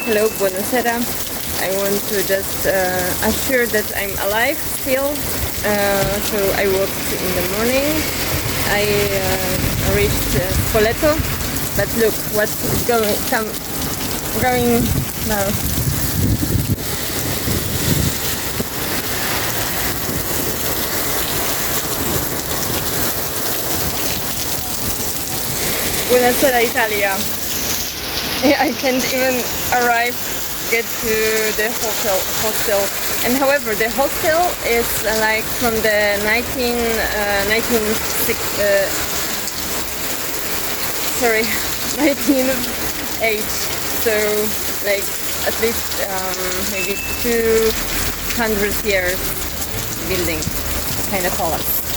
Hello, buonasera. I want to just assure that I'm alive still. So I walked in the morning. I reached Spoleto, but look what's going now. Buonasera Italia. I can't even get to the hostel. And however, the hostel is like from the 1908, so like at least maybe 200 years building, kind of palace.